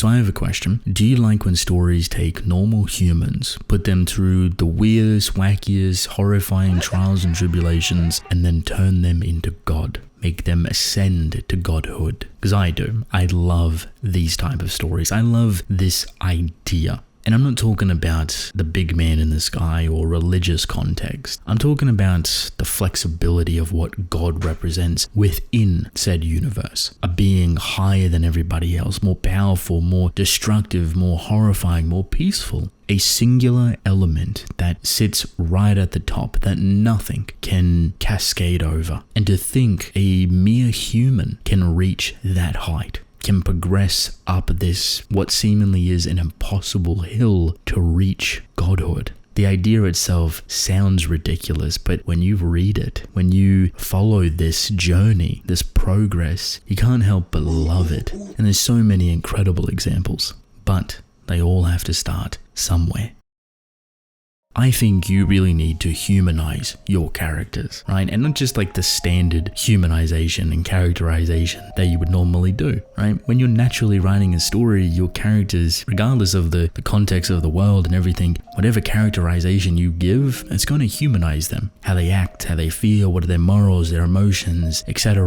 So I have a question. Do you like when stories take normal humans, put them through the weirdest, wackiest, horrifying trials and tribulations, and then turn them into God? Make them ascend to godhood? Because I do. I love these type of stories. I love this idea. And I'm not talking about the big man in the sky or religious context. I'm talking about the flexibility of what God represents within said universe. A being higher than everybody else, more powerful, more destructive, more horrifying, more peaceful. A singular element that sits right at the top that nothing can cascade over. And to think a mere human can reach that height, can progress up this, what seemingly is an impossible hill to reach godhood. The idea itself sounds ridiculous, but when you read it, when you follow this journey, this progress, you can't help but love it. And there's so many incredible examples, but they all have to start somewhere. I think you really need to humanize your characters, right? And not just like the standard humanization and characterization that you would normally do, right? When you're naturally writing a story, your characters, regardless of the context of the world and everything, whatever characterization you give, it's going to humanize them. How they act, how they feel, what are their morals, their emotions, etc.,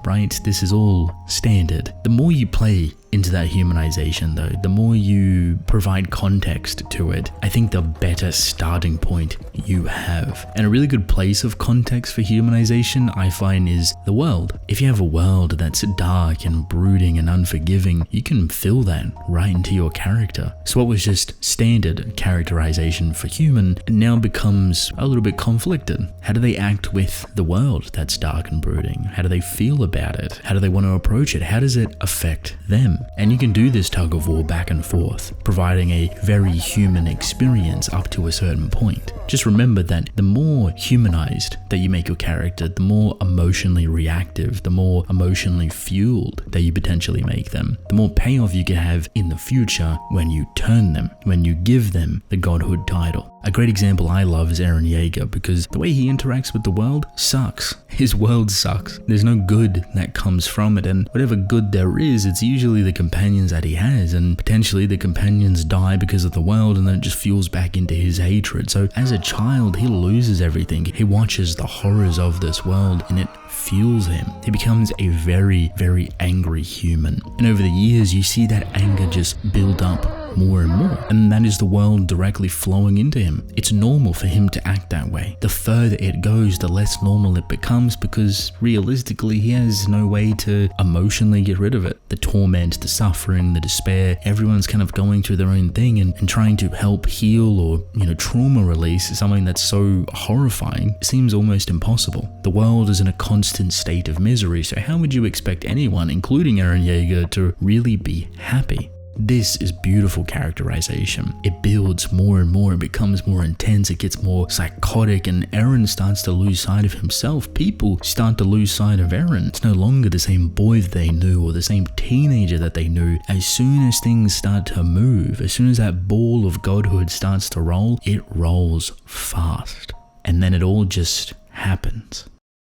right? This is all standard. The more you play into that humanization though, the more you provide context to it, I think the better starting point you have. And a really good place of context for humanization, I find, is the world. If you have a world that's dark and brooding and unforgiving, you can fill that right into your character. So what was just standard characterization for human now becomes a little bit conflicted. How do they act with the world that's dark and brooding? How do they feel about it? How do they want to approach it? How does it affect them? And you can do this tug of war back and forth, providing a very human experience up to a certain point. Just remember that the more humanized that you make your character, the more emotionally reactive, the more emotionally fueled that you potentially make them, the more payoff you can have in the future when you turn them, when you give them the godhood title. A great example I love is Eren Jaeger, because the way he interacts with the world sucks. His world sucks. There's no good that comes from it, and whatever good there is, it's usually the companions that he has, and potentially the companions die because of the world, and then it just fuels back into his hatred. So as a child, he loses everything. He watches the horrors of this world, and it fuels him. He becomes a very, very angry human. And over the years, you see that anger just build up more and more, and that is the world directly flowing into him. It's normal for him to act that way. The further it goes, the less normal it becomes, because realistically he has no way to emotionally get rid of it. The torment, the suffering, the despair, everyone's kind of going through their own thing and trying to help heal or trauma release something that's so horrifying seems almost impossible. The world is in a constant state of misery, so how would you expect anyone, including Eren Jaeger, to really be happy? This is beautiful characterization. It builds more and more, it becomes more intense, it gets more psychotic, and Eren starts to lose sight of himself. People start to lose sight of Eren. It's no longer the same boy that they knew or the same teenager that they knew. As soon as things start to move, as soon as that ball of godhood starts to roll, it rolls fast. And then it all just happens.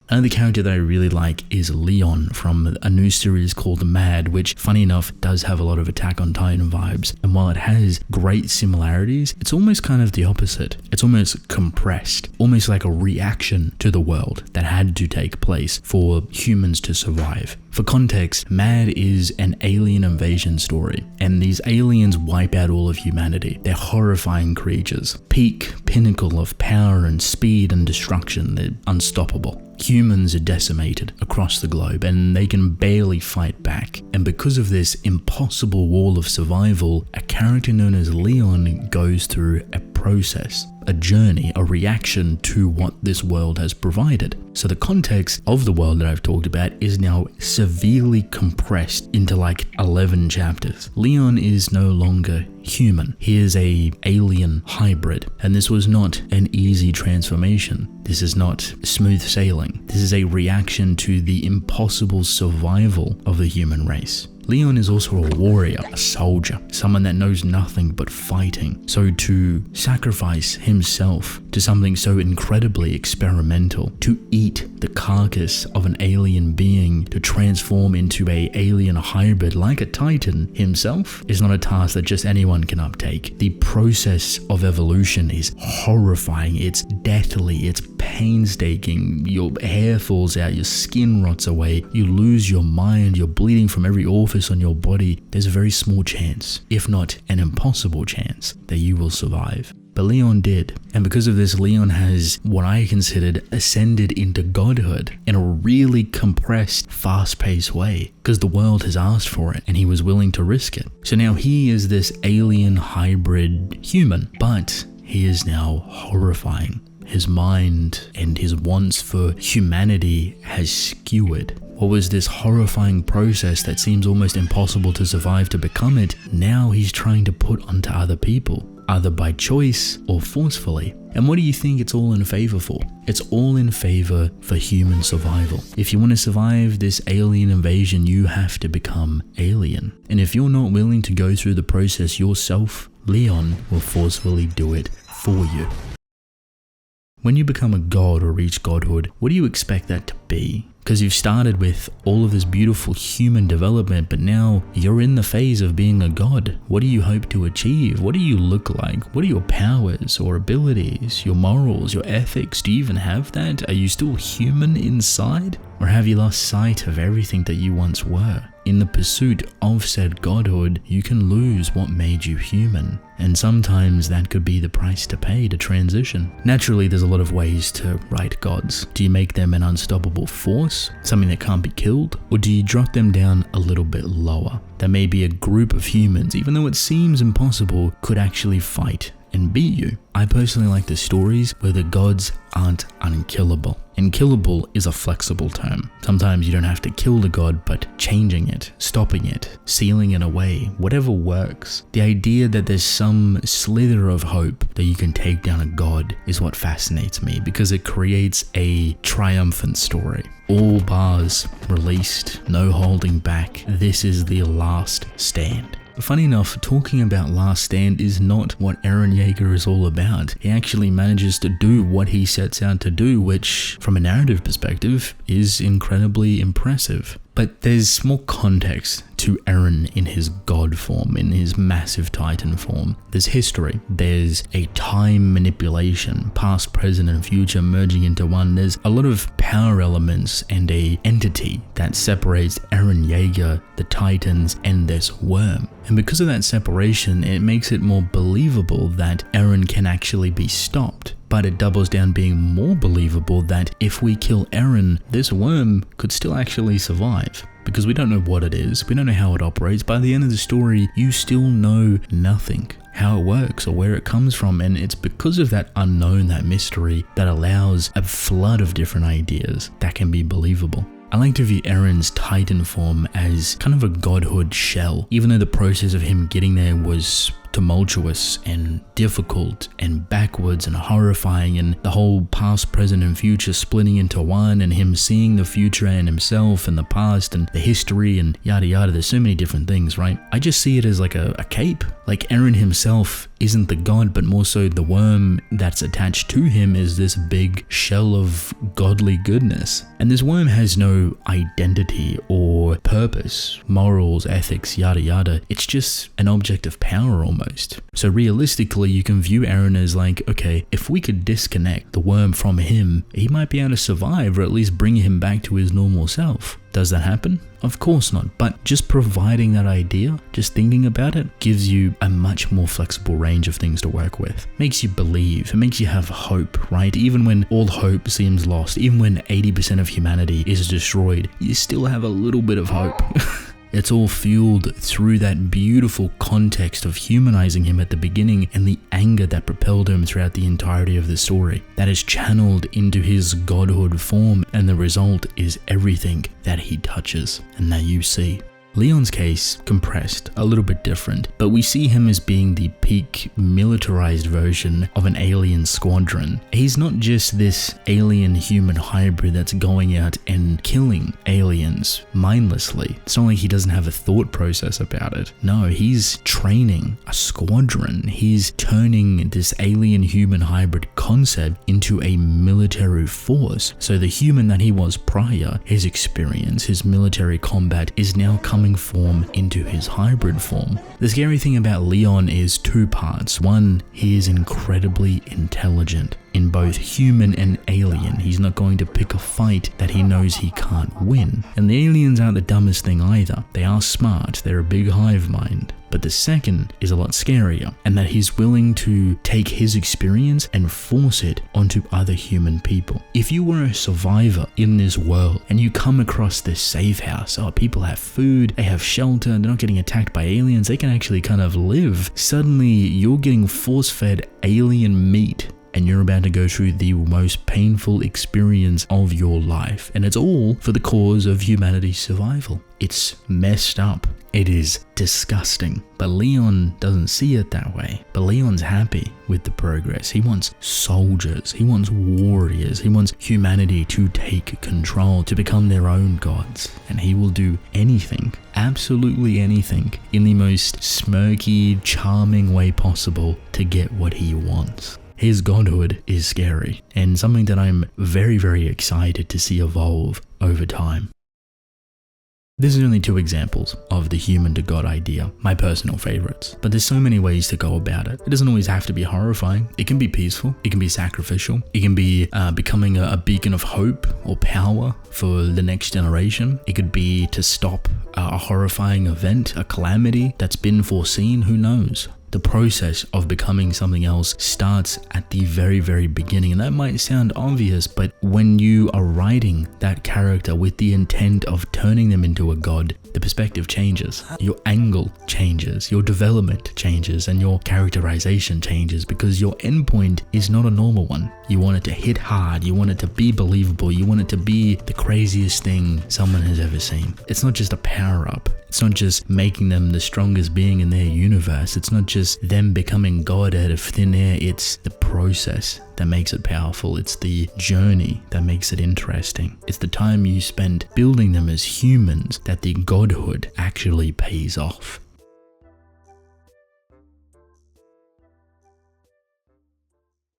Another character that I really like is Leon from a new series called Mad, which, funny enough, does have a lot of Attack on Titan vibes. And while it has great similarities, it's almost kind of the opposite. It's almost compressed, almost like a reaction to the world that had to take place for humans to survive. For context, Mad is an alien invasion story, and these aliens wipe out all of humanity. They're horrifying creatures. Peak, pinnacle of power and speed and destruction. They're unstoppable. Humans are decimated across the globe, and they can barely fight back. And because of this impossible wall of survival, a character known as Leon goes through a process, a journey, a reaction to what this world has provided. So the context of the world that I've talked about is now severely compressed into like 11 chapters. Leon is no longer human. He is a alien hybrid, and this was not an easy transformation. This is not smooth sailing. This is a reaction to the impossible survival of the human race. Leon is also a warrior, a soldier, someone that knows nothing but fighting. So to sacrifice himself to something so incredibly experimental, to eat the carcass of an alien being, to transform into an alien hybrid like a Titan himself, is not a task that just anyone can uptake. The process of evolution is horrifying, it's deathly, it's painstaking. Your hair falls out, your skin rots away, you lose your mind, you're bleeding from every orifice on your body. There's a very small chance, if not an impossible chance, that you will survive. But Leon did, and because of this, Leon has what I considered ascended into godhood in a really compressed, fast-paced way, because the world has asked for it and he was willing to risk it. So now he is this alien hybrid human, but he is now horrifying. His mind and his wants for humanity has skewered. What was this horrifying process that seems almost impossible to survive to become it, now he's trying to put onto other people, either by choice or forcefully. And what do you think it's all in favor for? It's all in favor for human survival. If you want to survive this alien invasion, you have to become alien. And if you're not willing to go through the process yourself, Leon will forcefully do it for you. When you become a god or reach godhood, what do you expect that to be? Because you've started with all of this beautiful human development, but now you're in the phase of being a god. What do you hope to achieve? What do you look like? What are your powers or abilities, your morals, your ethics? Do you even have that? Are you still human inside? Or have you lost sight of everything that you once were? In the pursuit of said godhood, you can lose what made you human. And sometimes that could be the price to pay to transition. Naturally, there's a lot of ways to write gods. Do you make them an unstoppable force, something that can't be killed? Or do you drop them down a little bit lower? That maybe a group of humans, even though it seems impossible, could actually fight and beat you. I personally like the stories where the gods aren't unkillable. And killable is a flexible term. Sometimes you don't have to kill the god, but changing it, stopping it, sealing it away, whatever works. The idea that there's some slither of hope that you can take down a god is what fascinates me, because it creates a triumphant story. All bars released, no holding back. This is the last stand. Funny enough, talking about Last Stand is not what Eren Jaeger is all about. He actually manages to do what he sets out to do, which, from a narrative perspective, is incredibly impressive. But there's more context to Eren in his god form, in his massive titan form. There's history, there's a time manipulation, past, present, and future merging into one. There's a lot of power elements and a entity that separates Eren Jaeger, the titans, and this worm. And because of that separation, it makes it more believable that Eren can actually be stopped. But it doubles down being more believable that if we kill Eren, this worm could still actually survive. Because we don't know what it is, we don't know how it operates. By the end of the story, you still know nothing, how it works or where it comes from. And it's because of that unknown, that mystery, that allows a flood of different ideas that can be believable. I like to view Eren's titan form as kind of a godhood shell, even though the process of him getting there was tumultuous and difficult and backwards and horrifying, and the whole past, present, and future splitting into one, and him seeing the future and himself and the past and the history and yada yada. There's so many different things, right? I just see it as like a cape. Like Eren himself isn't the god, but more so the worm that's attached to him is this big shell of godly goodness. And this worm has no identity or purpose, morals, ethics, yada yada. It's just an object of power almost. So realistically, you can view Eren as like, okay, if we could disconnect the worm from him, he might be able to survive, or at least bring him back to his normal self. Does that happen? Of course not, but just providing that idea, just thinking about it, gives you a much more flexible range of things to work with. Makes you believe, it makes you have hope, right? Even when all hope seems lost, even when 80% of humanity is destroyed, you still have a little bit of hope. It's all fueled through that beautiful context of humanizing him at the beginning and the anger that propelled him throughout the entirety of the story. That is channeled into his godhood form, and the result is everything that he touches and that you see. Leon's case, compressed, a little bit different, but we see him as being the peak militarized version of an alien squadron. He's not just this alien-human hybrid that's going out and killing aliens mindlessly. It's not like he doesn't have a thought process about it. No, he's training a squadron. He's turning this alien-human hybrid concept into a military force. So the human that he was prior, his experience, his military combat is now coming form into his hybrid form. The scary thing about Leon is two parts. One, he is incredibly intelligent. In both human and alien, he's not going to pick a fight that he knows he can't win. And the aliens aren't the dumbest thing either. They are smart, they're a big hive mind. But the second is a lot scarier, and that he's willing to take his experience and force it onto other human people. If you were a survivor in this world and you come across this safe house, people have food, they have shelter, they're not getting attacked by aliens, they can actually kind of live. Suddenly you're getting force-fed alien meat, and you're about to go through the most painful experience of your life. And it's all for the cause of humanity's survival. It's messed up. It is disgusting. But Leon doesn't see it that way. But Leon's happy with the progress. He wants soldiers. He wants warriors. He wants humanity to take control, to become their own gods. And he will do anything, absolutely anything, in the most smirky, charming way possible to get what he wants. His godhood is scary, and something that I'm very, very excited to see evolve over time. This is only two examples of the human to God idea, my personal favorites. But there's so many ways to go about it. It doesn't always have to be horrifying. It can be peaceful. It can be sacrificial. It can be becoming a beacon of hope or power for the next generation. It could be to stop a horrifying event, a calamity that's been foreseen, who knows? The process of becoming something else starts at the very, very beginning. And that might sound obvious, but when you are writing that character with the intent of turning them into a god, the perspective changes. Your angle changes, your development changes, and your characterization changes, because your endpoint is not a normal one. You want it to hit hard, you want it to be believable, you want it to be the craziest thing someone has ever seen. It's not just a power-up. It's not just making them the strongest being in their universe. It's not just them becoming God out of thin air. It's the process that makes it powerful. It's the journey that makes it interesting. It's the time you spend building them as humans that the godhood actually pays off.